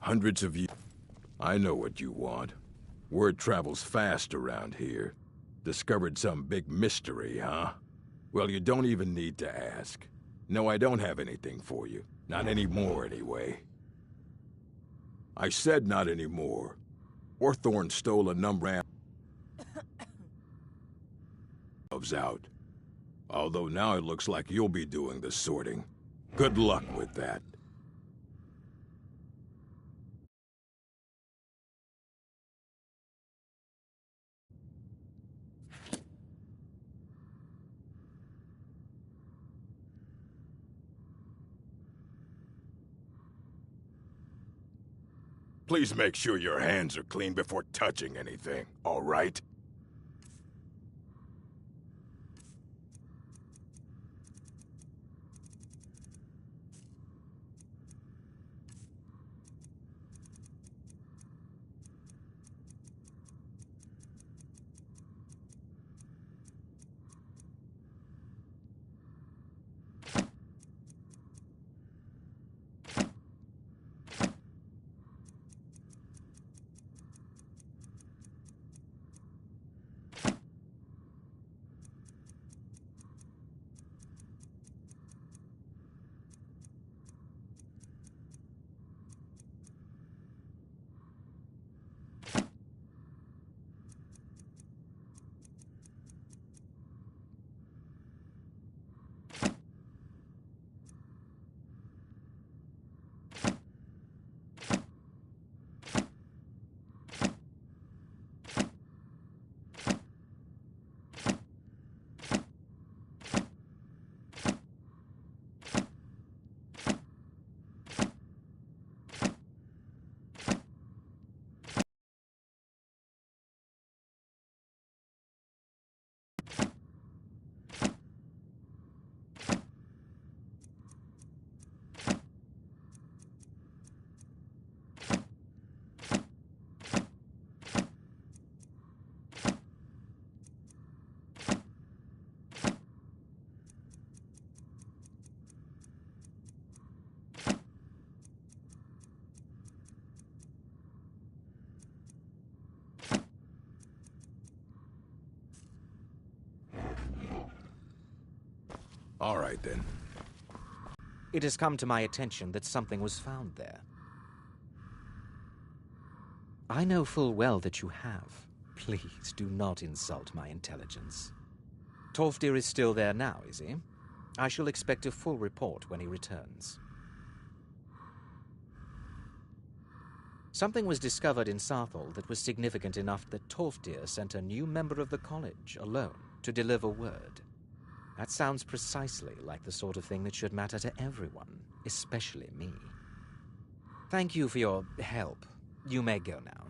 Hundreds of years. I know what you want. Word travels fast around here. Discovered some big mystery, huh? Well, you don't even need to ask. No, I don't have anything for you. Not anymore, anyway. I said not anymore. Orthorn stole a number of out. Although now it looks like you'll be doing the sorting. Good luck with that. Please make sure your hands are clean before touching anything, all right? All right, then. It has come to my attention that something was found there. I know full well that you have. Please do not insult my intelligence. Tolfdir is still there now, is he? I shall expect a full report when he returns. Something was discovered in Sarthal that was significant enough that Tolfdir sent a new member of the college alone to deliver word. That sounds precisely like the sort of thing that should matter to everyone, especially me. Thank you for your help. You may go now.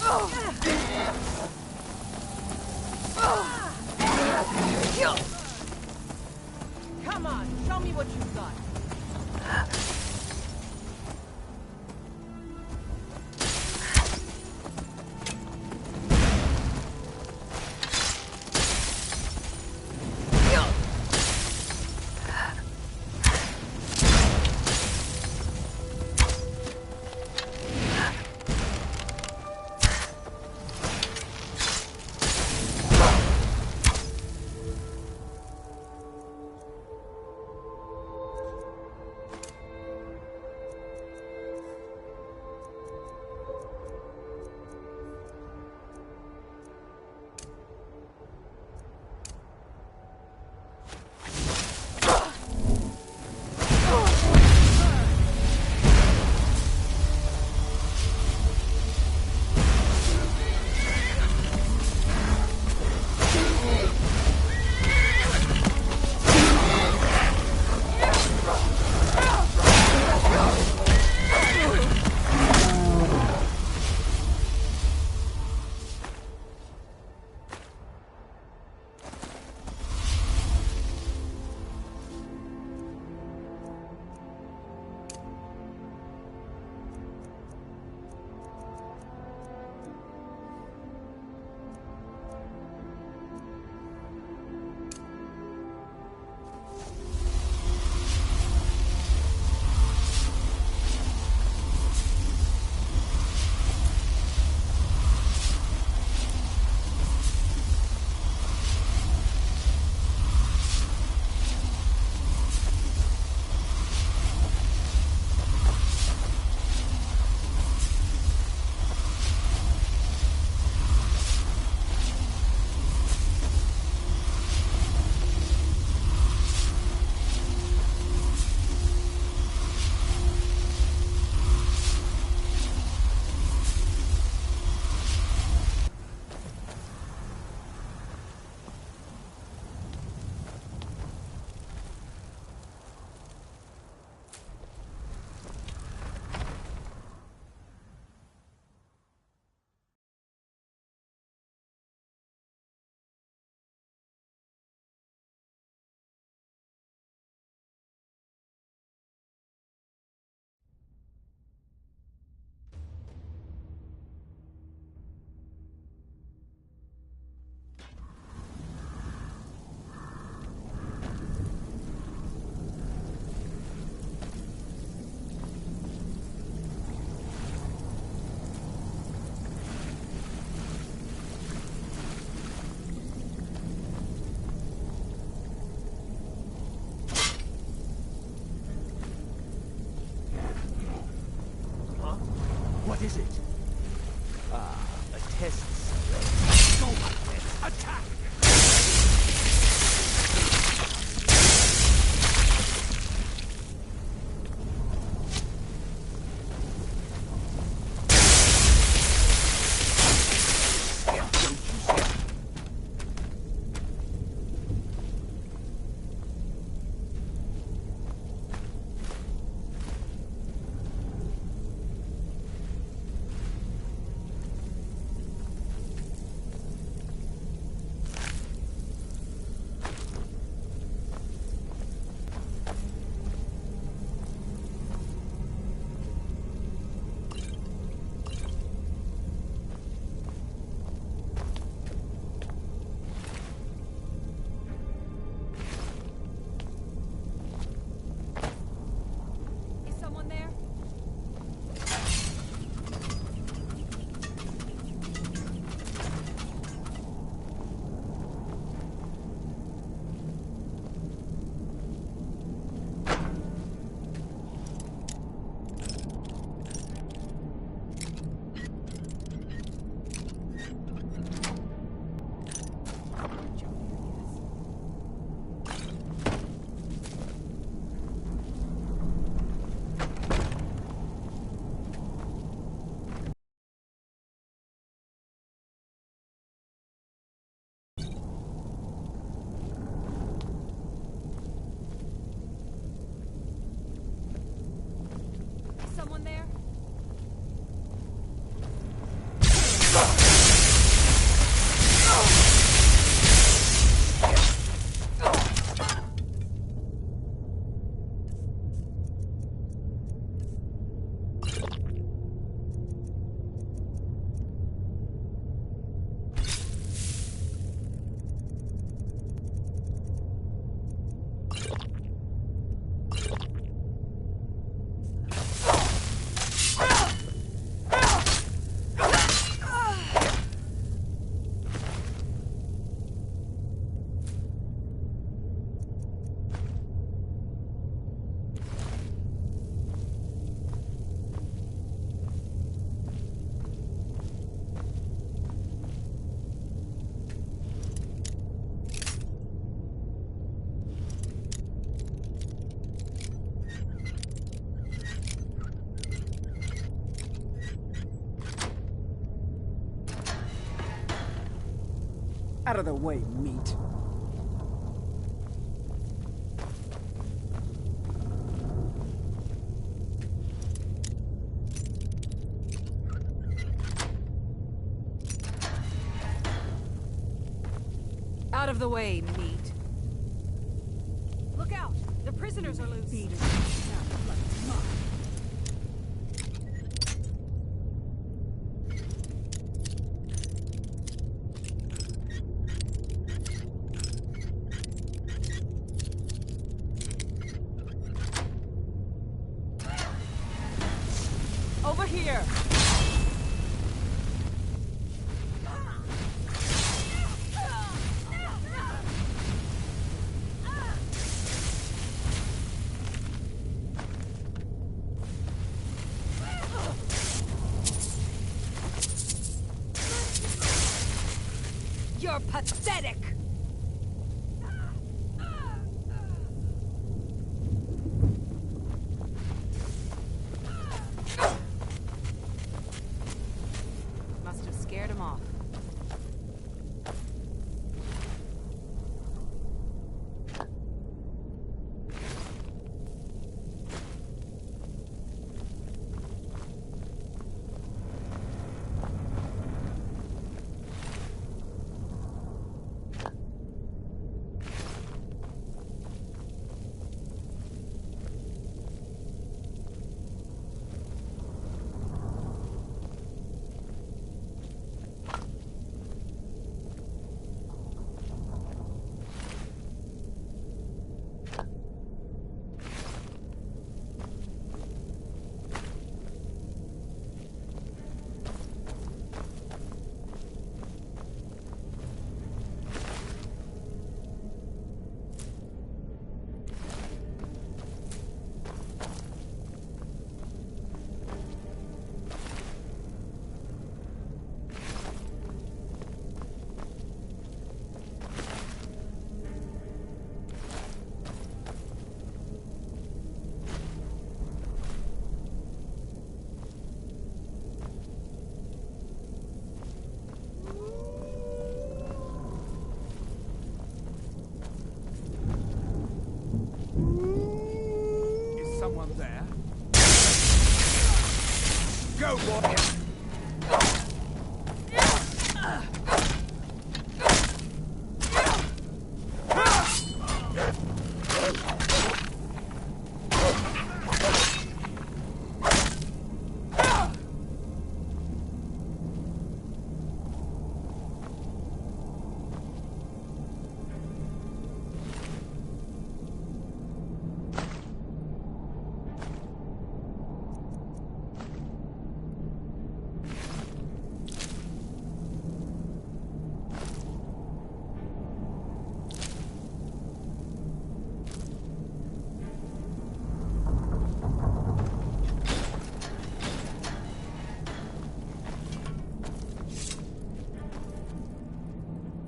Come on, show me what you've got. What is it? Ah, a test subject. Go on then, attack! Out of the way, meat. Out of the way, meat. Look out! The prisoners are loose. Over here! You're pathetic! Must have scared him off. Someone there? Go, boy!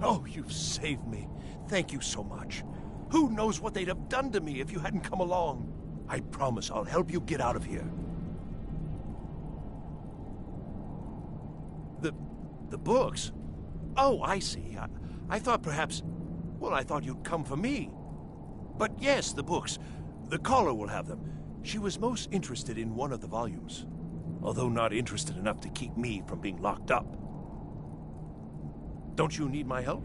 Oh, you've saved me. Thank you so much. Who knows what they'd have done to me if you hadn't come along? I promise I'll help you get out of here. The books? Oh, I see. I thought perhaps... Well, I thought you'd come for me. But yes, the books. The caller will have them. She was most interested in one of the volumes, although not interested enough to keep me from being locked up. Don't you need my help?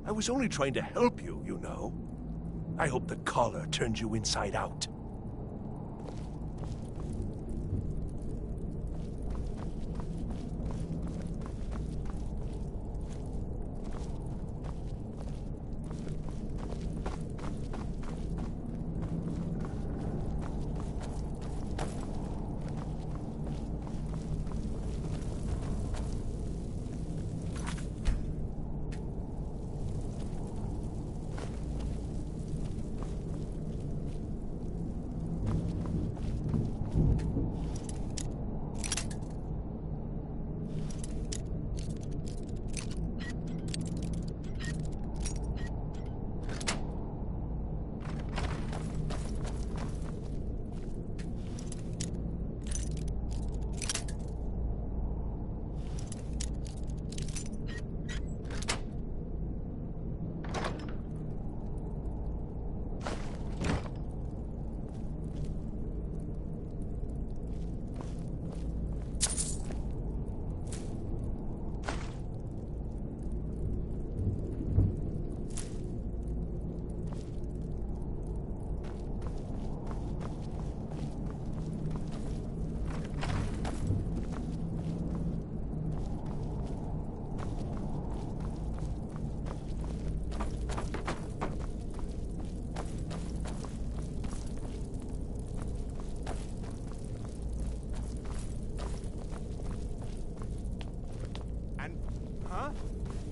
I was only trying to help you, you know. I hope the collar turns you inside out.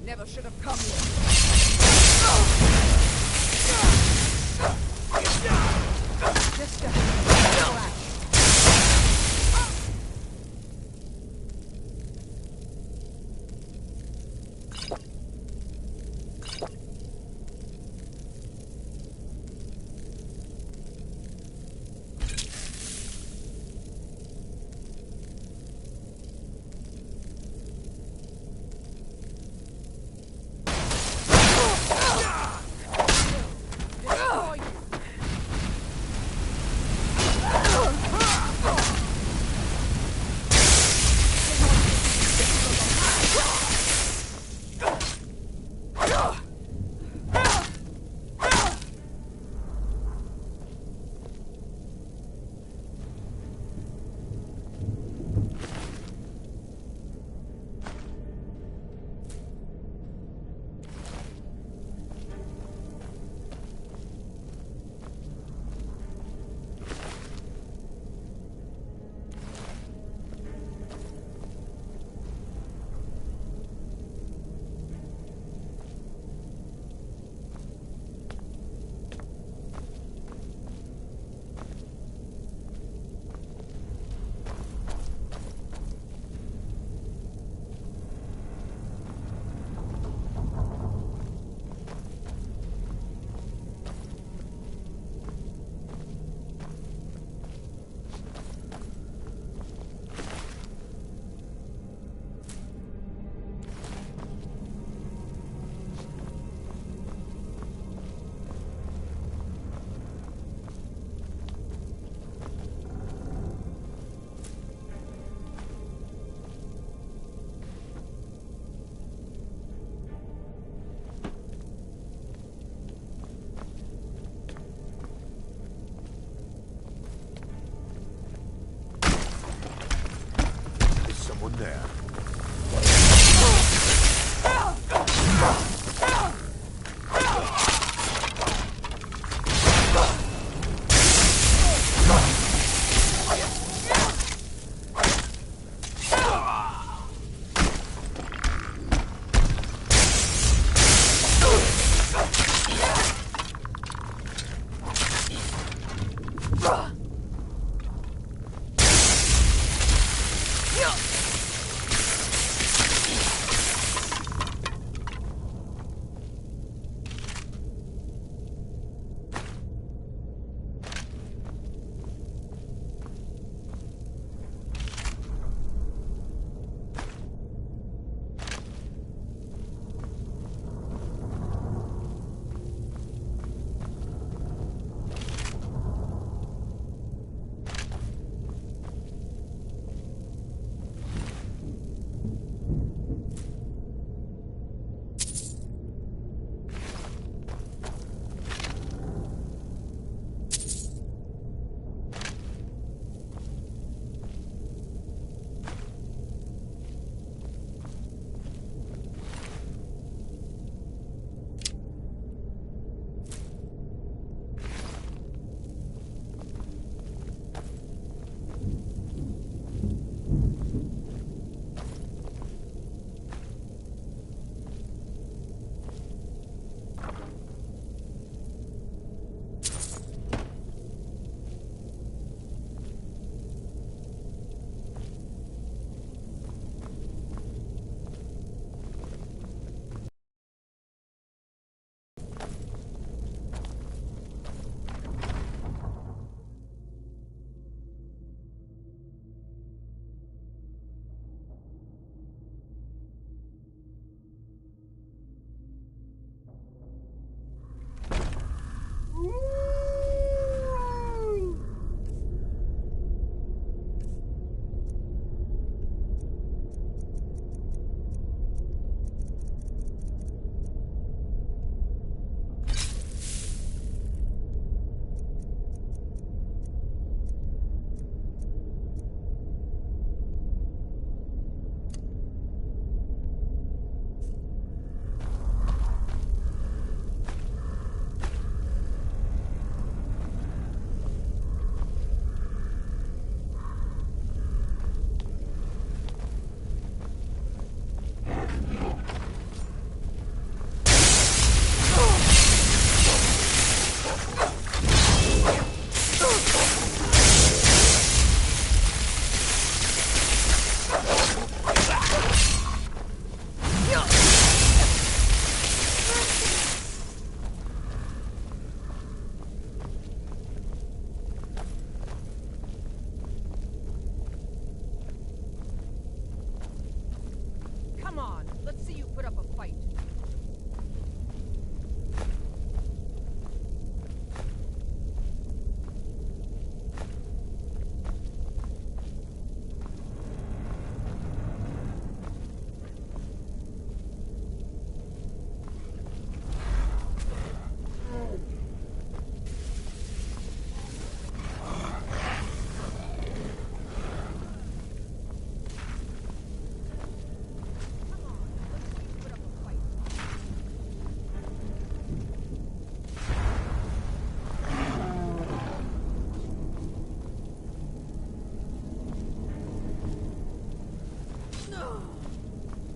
Never should have come here. Just relax. There.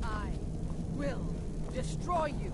I will destroy you.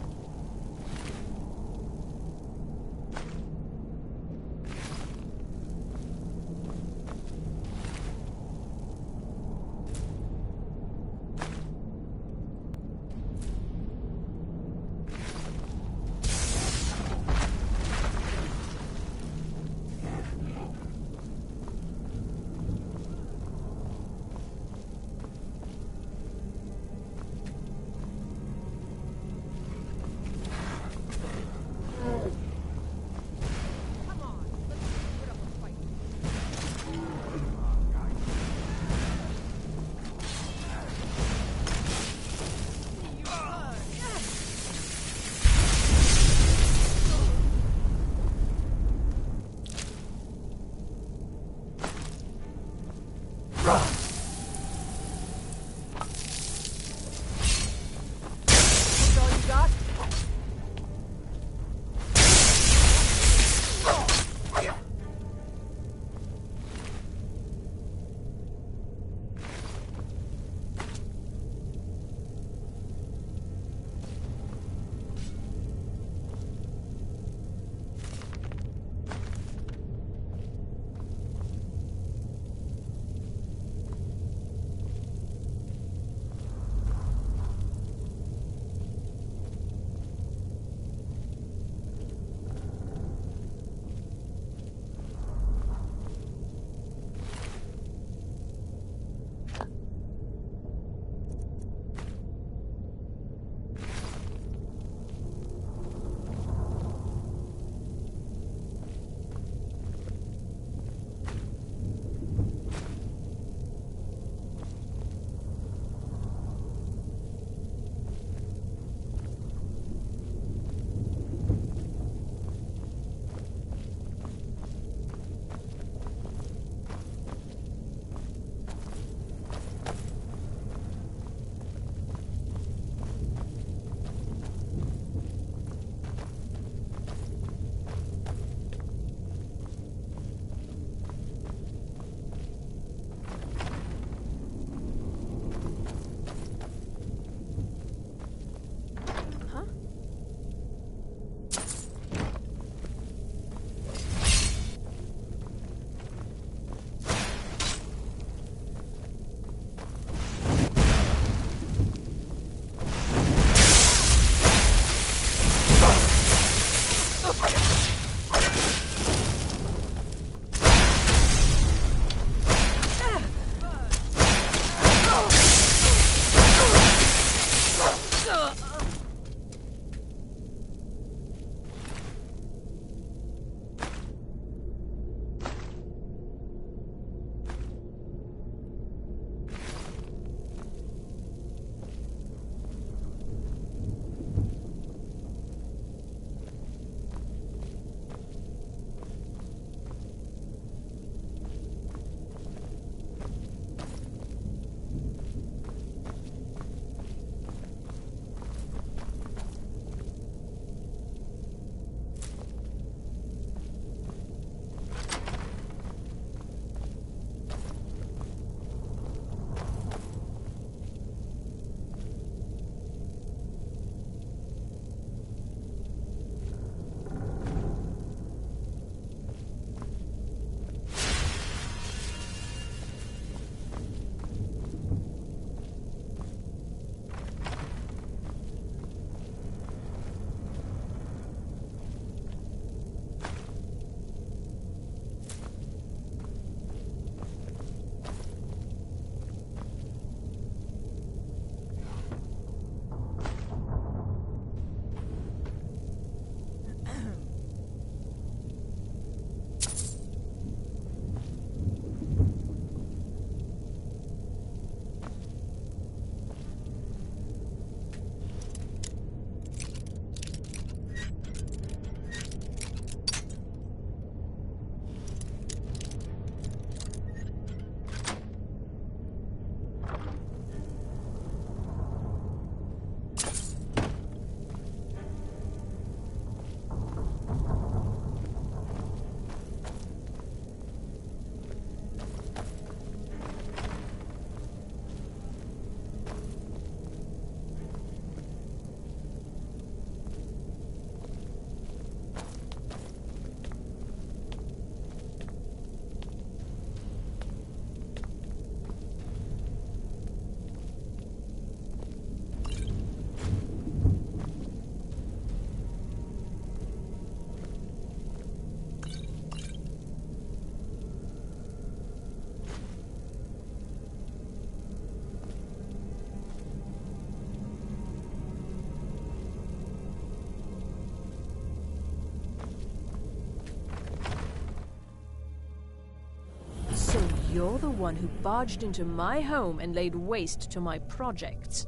you're the one who barged into my home and laid waste to my projects.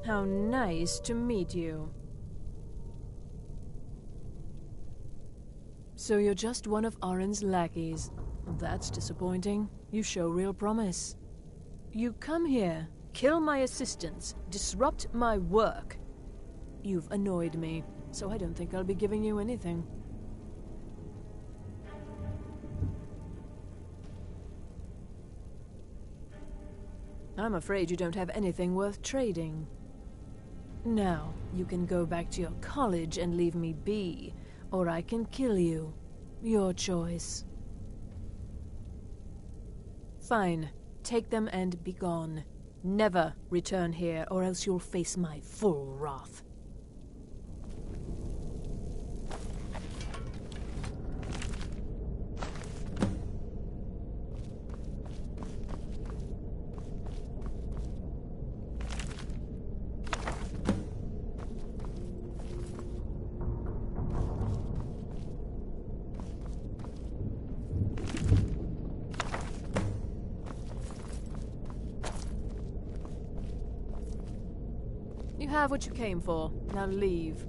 How nice to meet you. So you're just one of Arin's lackeys. That's disappointing. You show real promise. You come here, kill my assistants, disrupt my work. You've annoyed me, so I don't think I'll be giving you anything. I'm afraid you don't have anything worth trading. Now, you can go back to your college and leave me be, or I can kill you. Your choice. Fine. Take them and be gone. Never return here, or else you'll face my full wrath. You have what you came for. Now leave.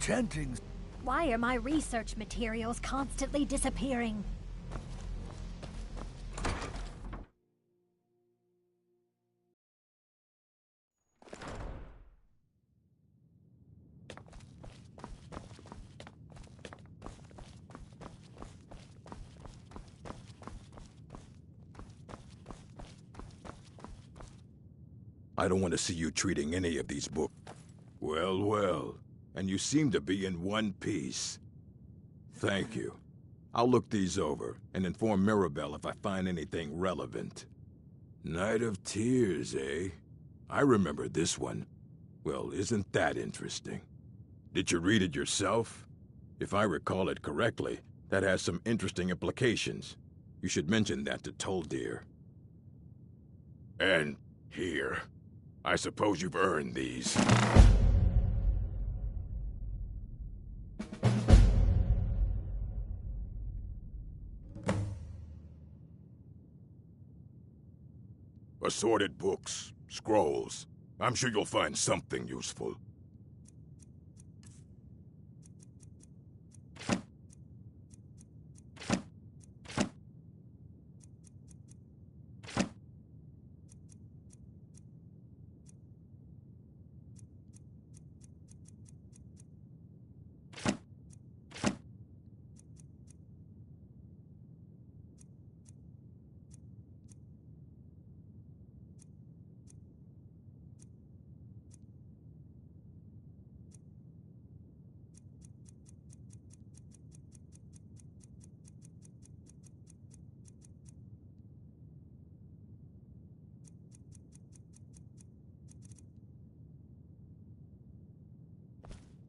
chanting. Why are my research materials constantly disappearing? I don't want to see you treating any of these books. Well, well. And you seem to be in one piece. Thank you. I'll look these over and inform Mirabelle if I find anything relevant. Night of Tears, eh? I remember this one. Well, isn't that interesting? Did you read it yourself? If I recall it correctly, that has some interesting implications. You should mention that to Toldir. And here. I suppose you've earned these. Assorted books, scrolls. I'm sure you'll find something useful.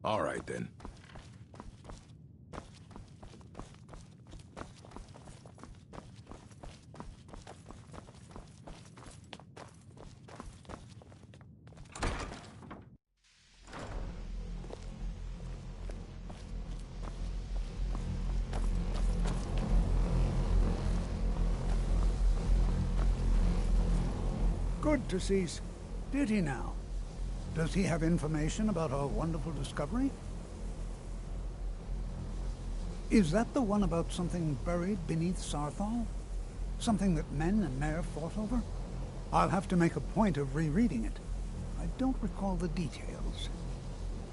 All right, then. Good to see. Did he now? Does he have information about our wonderful discovery? Is that the one about something buried beneath Sarthal? Something that men and Mare fought over? I'll have to make a point of rereading it. I don't recall the details.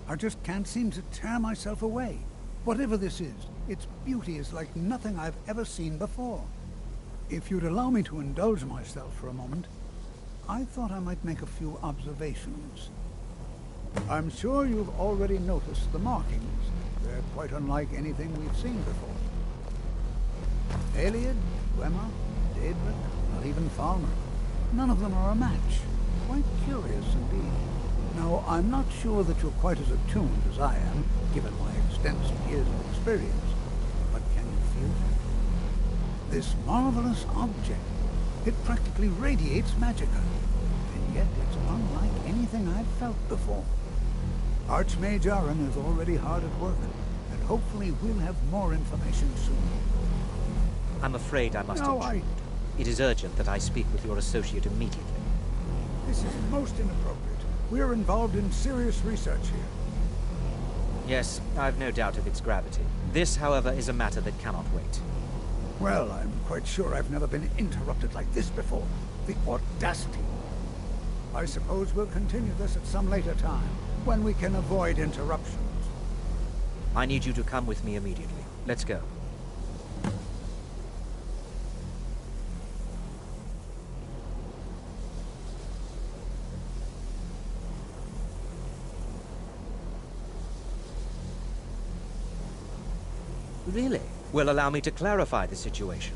I just can't seem to tear myself away. Whatever this is, its beauty is like nothing I've ever seen before. If you'd allow me to indulge myself for a moment, I thought I might make a few observations. I'm sure you've already noticed the markings. They're quite unlike anything we've seen before. Eliad, Wemmer, Daedric, not even Falmer. None of them are a match. Quite curious indeed. Now, I'm not sure that you're quite as attuned as I am, given my extensive years of experience. But can you feel it? This marvelous object, it practically radiates magicka. And yet it's unlike anything I've felt before. Archmage Aaron is already hard at work, and hopefully we'll have more information soon. I'm afraid I must intrude. It is urgent that I speak with your associate immediately. This is most inappropriate. We're involved in serious research here. Yes, I've no doubt of its gravity. This, however, is a matter that cannot wait. Well, I'm quite sure I've never been interrupted like this before. The audacity. I suppose we'll continue this at some later time, when we can avoid interruptions. I need you to come with me immediately. Let's go. Really? Well, allow me to clarify the situation.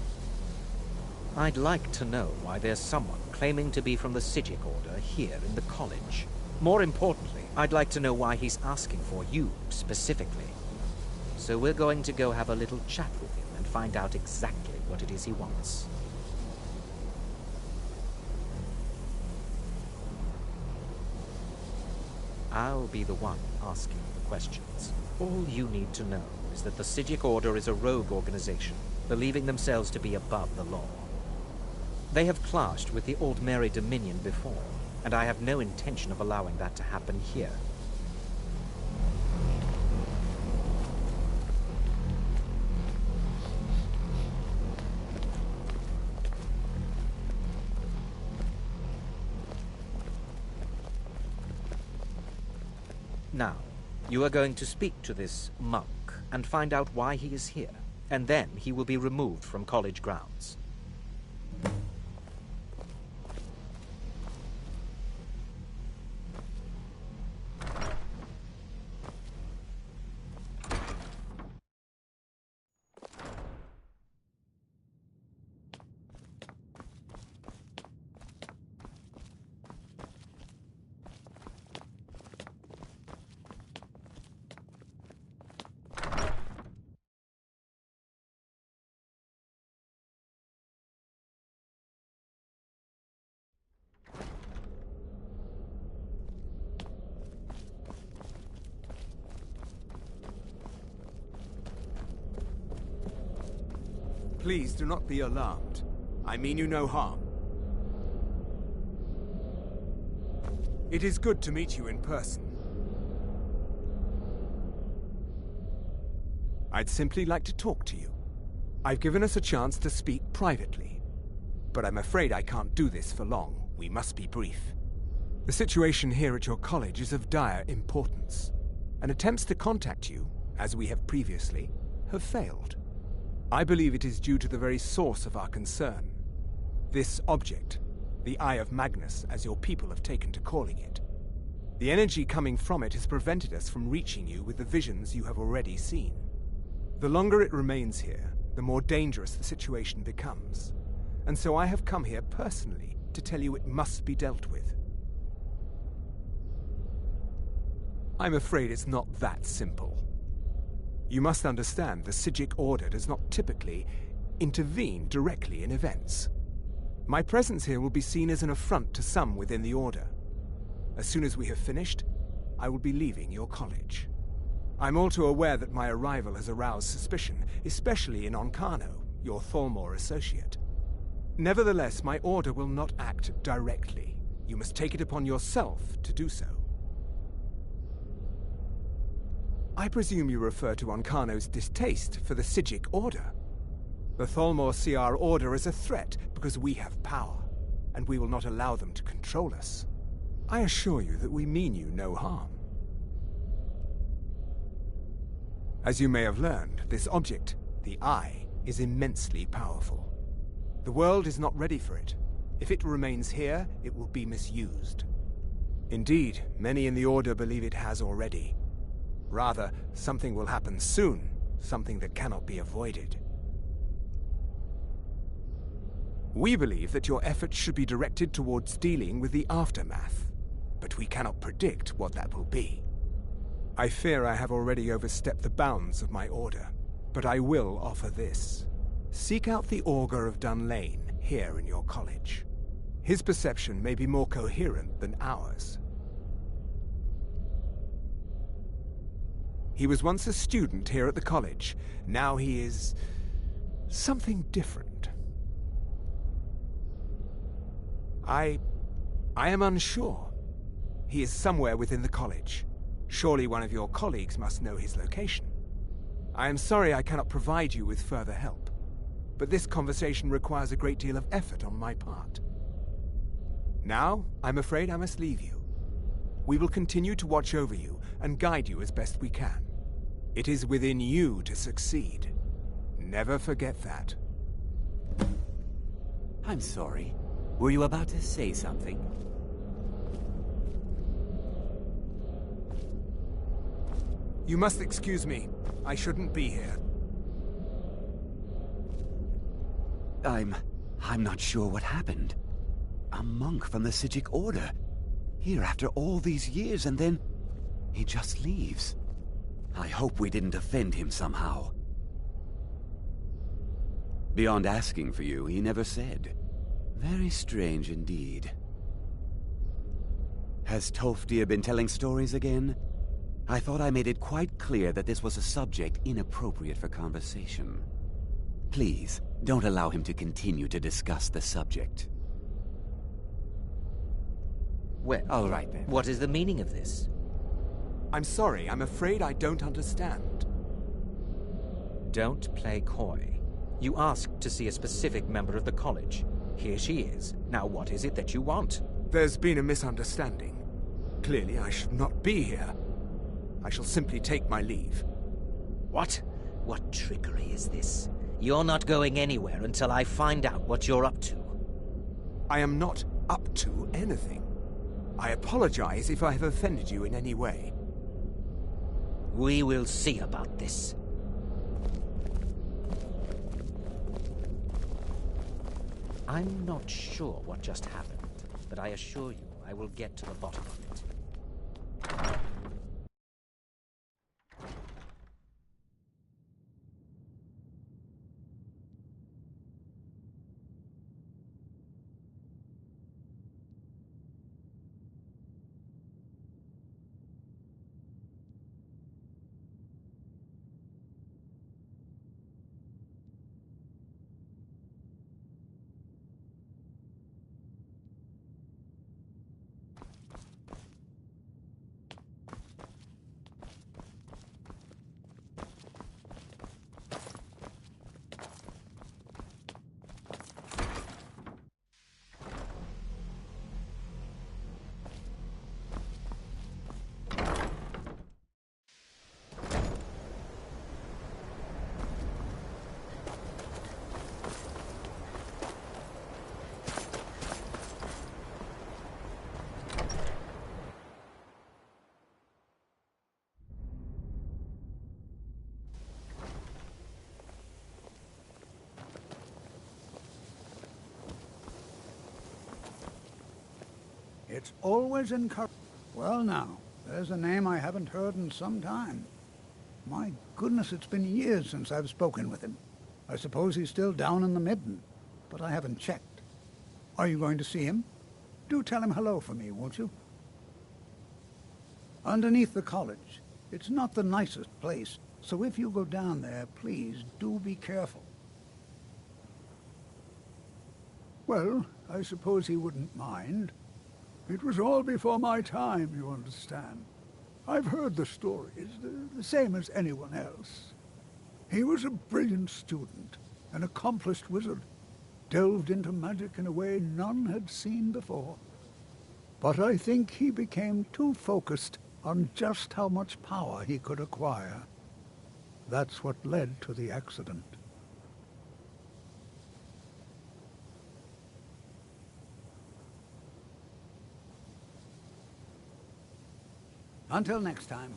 I'd like to know why there's someone claiming to be from the Psijic Order here in the college. More importantly, I'd like to know why he's asking for you, specifically. So we're going to go have a little chat with him and find out exactly what it is he wants. I'll be the one asking the questions. All you need to know is that the Psijic Order is a rogue organization, believing themselves to be above the law. They have clashed with the Aldmeri Dominion before, and I have no intention of allowing that to happen here. Now, you are going to speak to this monk and find out why he is here, and then he will be removed from college grounds. Please do not be alarmed. I mean you no harm. It is good to meet you in person. I'd simply like to talk to you. I've given us a chance to speak privately, but I'm afraid I can't do this for long. We must be brief. The situation here at your college is of dire importance, and attempts to contact you, as we have previously, have failed. I believe it is due to the very source of our concern. This object, the Eye of Magnus, as your people have taken to calling it. The energy coming from it has prevented us from reaching you with the visions you have already seen. The longer it remains here, the more dangerous the situation becomes. And so I have come here personally to tell you it must be dealt with. I'm afraid it's not that simple. You must understand the Psijic Order does not typically intervene directly in events. My presence here will be seen as an affront to some within the Order. As soon as we have finished, I will be leaving your college. I'm all too aware that my arrival has aroused suspicion, especially in Onkano, your Thalmor associate. Nevertheless, my Order will not act directly. You must take it upon yourself to do so. I presume you refer to Onkano's distaste for the Psijic Order. The Thalmor see our Order as a threat because we have power, and we will not allow them to control us. I assure you that we mean you no harm. As you may have learned, this object, the Eye, is immensely powerful. The world is not ready for it. If it remains here, it will be misused. Indeed, many in the Order believe it has already. Rather, something will happen soon, something that cannot be avoided. We believe that your efforts should be directed towards dealing with the aftermath, but we cannot predict what that will be. I fear I have already overstepped the bounds of my Order, but I will offer this. Seek out the Augur of Dunlane here in your college. His perception may be more coherent than ours. He was once a student here at the college. Now he is something different. I am unsure. He is somewhere within the college. Surely one of your colleagues must know his location. I am sorry I cannot provide you with further help, but this conversation requires a great deal of effort on my part. Now, I'm afraid I must leave you. We will continue to watch over you and guide you as best we can. It is within you to succeed. Never forget that. I'm sorry. Were you about to say something? You must excuse me. I shouldn't be here. I'm not sure what happened. A monk from the Psijic Order. Here after all these years, and then he just leaves. I hope we didn't offend him somehow. Beyond asking for you, he never said. Very strange indeed. Has Tolfdir been telling stories again? I thought I made it quite clear that this was a subject inappropriate for conversation. Please, don't allow him to continue to discuss the subject. Well, all right then. What is the meaning of this? I'm sorry, I'm afraid I don't understand. Don't play coy. You asked to see a specific member of the college. Here she is. Now what is it that you want? There's been a misunderstanding. Clearly I should not be here. I shall simply take my leave. What? What trickery is this? You're not going anywhere until I find out what you're up to. I am not up to anything. I apologize if I have offended you in any way. We will see about this. I'm not sure what just happened, but I assure you I will get to the bottom of it. It's always encouraging. Well now, there's a name I haven't heard in some time. My goodness, it's been years since I've spoken with him. I suppose he's still down in the Midden, but I haven't checked. Are you going to see him? Do tell him hello for me, won't you? Underneath the college. It's not the nicest place, so if you go down there, please do be careful. Well, I suppose he wouldn't mind. It was all before my time, you understand. I've heard the stories, the same as anyone else. He was a brilliant student, an accomplished wizard, delved into magic in a way none had seen before. But I think he became too focused on just how much power he could acquire. That's what led to the accident. Until next time.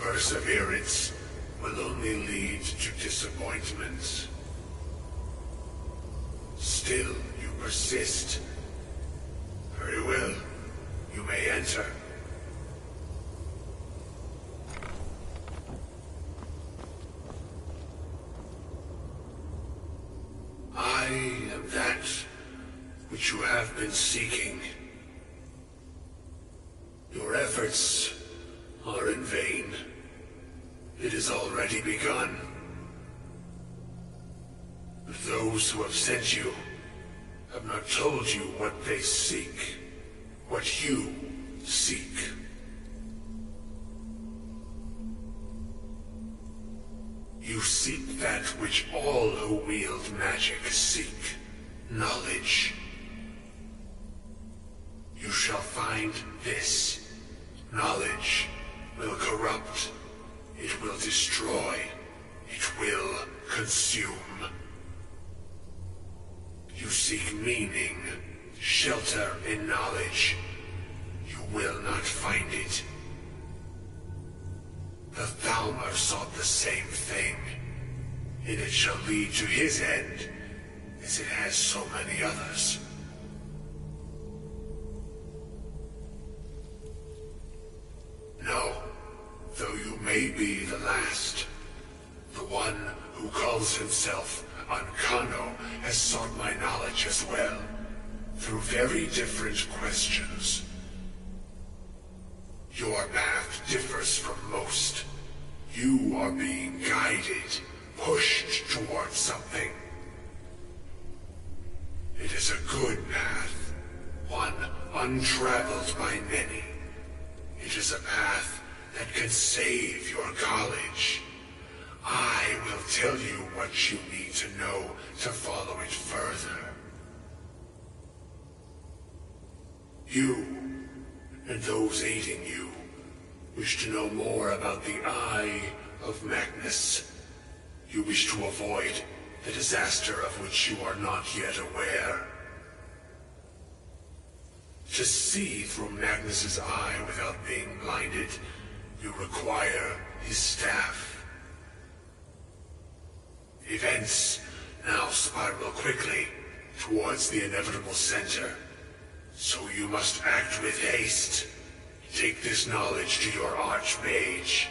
Perseverance will only lead to disappointment. Still, you persist. Very well. You may enter. I am that which you have been seeking. Your efforts are in vain. It has already begun. But those who have sent you have not told you what they seek, what you seek. You seek that which all who wield magic seek, knowledge. You shall find this. Knowledge will corrupt. It will destroy. It will consume. You seek meaning, shelter in knowledge. You will not find it. The Thalmor sought the same thing, and it shall lead to his end, as it has so many others. No, though you may be the last, the one who calls himself Ancano has sought my knowledge as well, through very different questions. Your path differs from most. You are being guided, pushed towards something. It is a good path, one untraveled by many. It is a path that can save your college. I will tell you what you need to know to follow it further. You, and those aiding you, wish to know more about the Eye of Magnus. You wish to avoid the disaster of which you are not yet aware. To see through Magnus's eye without being blinded, you require his staff. Events now spiral quickly towards the inevitable center, so you must act with haste. Take this knowledge to your Archmage.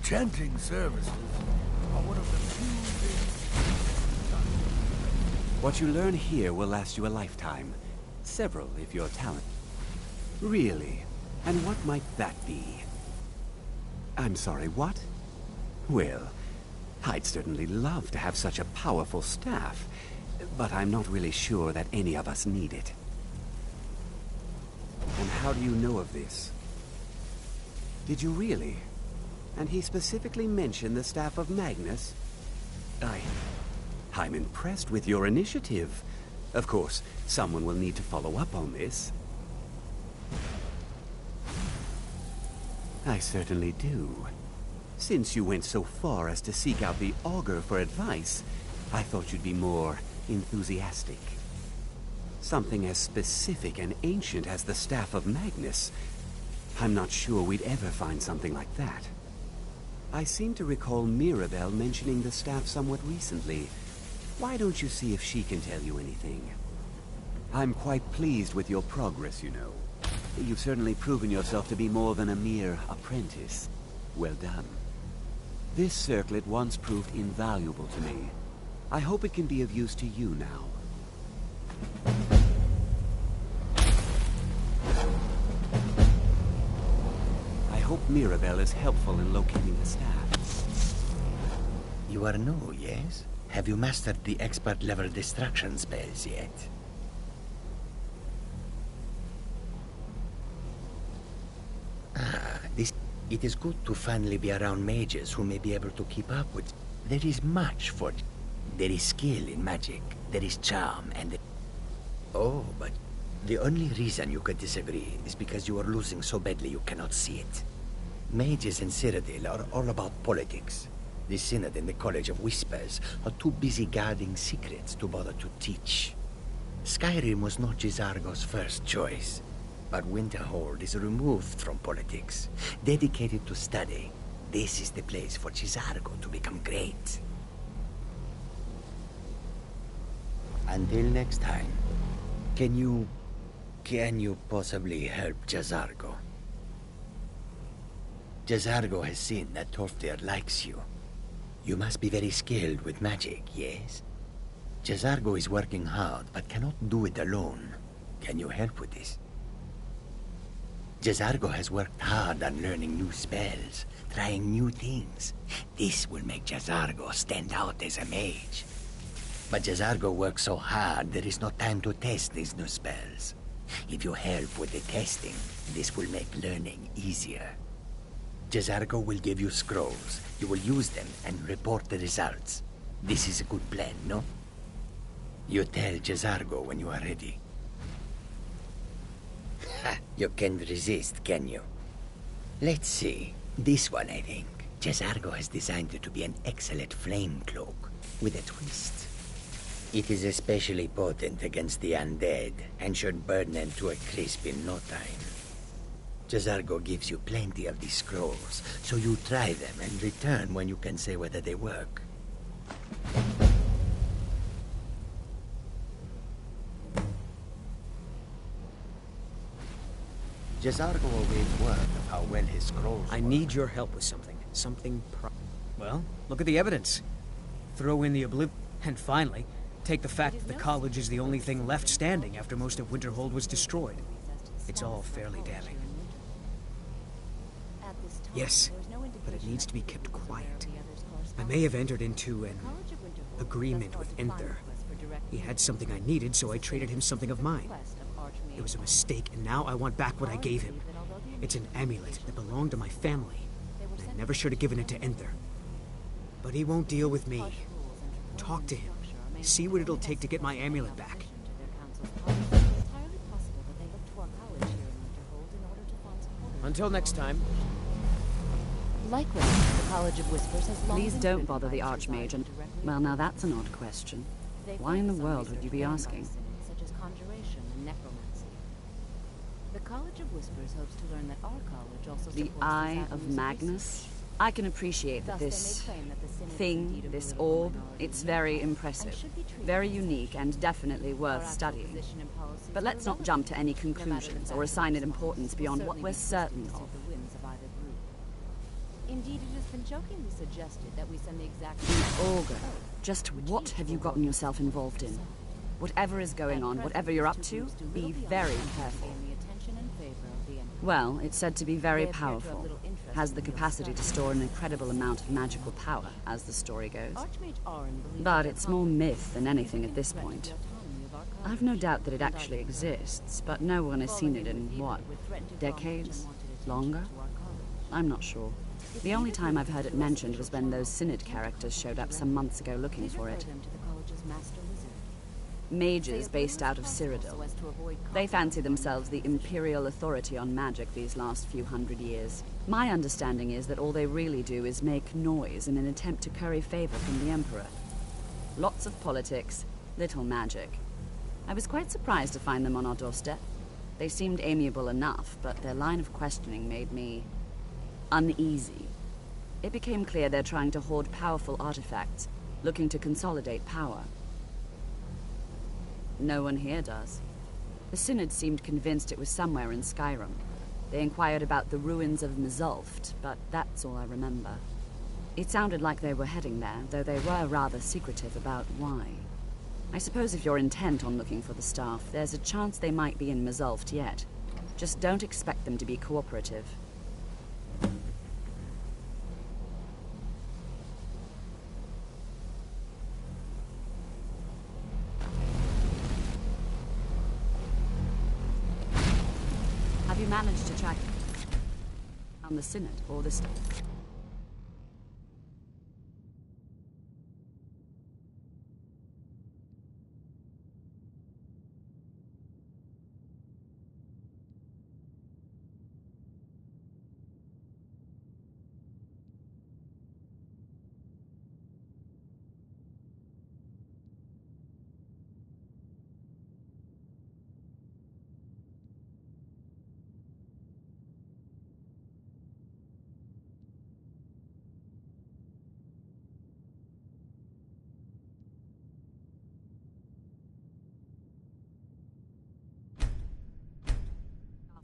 Enchanting services are one of the few things... What you learn here will last you a lifetime. Several, if you're talented. Really? And what might that be? I'm sorry, what? Well, I'd certainly love to have such a powerful staff, but I'm not really sure that any of us need it. And how do you know of this? Did you really? And he specifically mentioned the staff of Magnus? I'm impressed with your initiative. Of course, someone will need to follow up on this. I certainly do. Since you went so far as to seek out the Augur for advice, I thought you'd be more enthusiastic. Something as specific and ancient as the Staff of Magnus. I'm not sure we'd ever find something like that. I seem to recall Mirabelle mentioning the staff somewhat recently. Why don't you see if she can tell you anything? I'm quite pleased with your progress, you know. You've certainly proven yourself to be more than a mere apprentice. Well done. This circlet once proved invaluable to me. I hope it can be of use to you now. I hope Mirabelle is helpful in locating the staff. You are new, yes? Have you mastered the expert-level distraction spells yet? It is good to finally be around mages who may be able to keep up with... There is much for... There is skill in magic, there is charm, and... Oh, but the only reason you could disagree is because you are losing so badly you cannot see it. Mages in Cyrodiil are all about politics. The Synod and the College of Whispers are too busy guarding secrets to bother to teach. Skyrim was not J'zargo's first choice. But Winterhold is removed from politics, dedicated to study. This is the place for J'zargo to become great. Until next time, can you possibly help J'zargo? J'zargo has seen that Tolfdir likes you. You must be very skilled with magic, yes? J'zargo is working hard, but cannot do it alone. Can you help with this? J'zargo has worked hard on learning new spells, trying new things. This will make J'zargo stand out as a mage. But J'zargo works so hard, there is no time to test these new spells. If you help with the testing, this will make learning easier. J'zargo will give you scrolls. You will use them and report the results. This is a good plan, no? You tell J'zargo when you are ready. You can't resist, can you? Let's see. This one, I think. J'zargo has designed it to be an excellent flame cloak, with a twist. It is especially potent against the undead, and should burn them to a crisp in no time. J'zargo gives you plenty of these scrolls, so you try them and return when you can say whether they work. J'zargo awaits word of how well his scrolls I need your help with something. Well, look at the evidence. Throw in the and finally, take the fact that the college is the only thing left standing after most of Winterhold was destroyed. It's all fairly damning. Yes, but it needs to be kept quiet. I may have entered into an agreement with Enther. He had something I needed, so I traded him something of mine. It was a mistake, and now I want back what I gave him. It's an amulet that belonged to my family. I never should have given it to Enther. But he won't deal with me. Talk to him. See what it'll take to get my amulet back. Until next time. Likewise, the College of Whispers has long Please been don't driven bother by the survival Archmage, and... directly Well, now that's an odd question. Why in the world would you be asking? Such as conjuration and necromancy. The College of Whispers hopes to learn that our college also The supports Eye these of avenues Magnus? I can appreciate that Thus, they this may claim that the Synod is thing, indeed a this political orb, minority it's in very Europe, impressive, and should be treated very as such. unique and definitely Our worth actual studying. position and policies But are let's not irrelevant, jump to any no matter the conclusions fact or assign it that importance will beyond what certainly we're be twisted certain to suit of. the whims of either group. Indeed, it has been jokingly suggested that we send the exact... Augur, just what have you gotten yourself involved in? Whatever is going on, whatever you're up to, be very careful. Well, it's said to be very powerful. Has the capacity to store an incredible amount of magical power, as the story goes. But it's more myth than anything at this point. I've no doubt that it actually exists, but no one has seen it in, what, decades? Longer? I'm not sure. The only time I've heard it mentioned was when those Synod characters showed up some months ago looking for it. Mages based out of Cyrodiil. They fancy themselves the imperial authority on magic these last few hundred years. My understanding is that all they really do is make noise in an attempt to curry favor from the Emperor. Lots of politics, little magic. I was quite surprised to find them on our doorstep. They seemed amiable enough, but their line of questioning made me uneasy. It became clear they're trying to hoard powerful artifacts, looking to consolidate power. No one here does. The Synod seemed convinced it was somewhere in Skyrim. They inquired about the ruins of Mzulft, but that's all I remember. It sounded like they were heading there, though they were rather secretive about why. I suppose if you're intent on looking for the staff, there's a chance they might be in Mzulft yet. Just don't expect them to be cooperative. Have you managed to track down the Synod or the staff?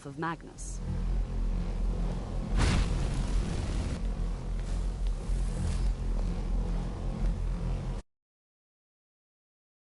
Of Magnus.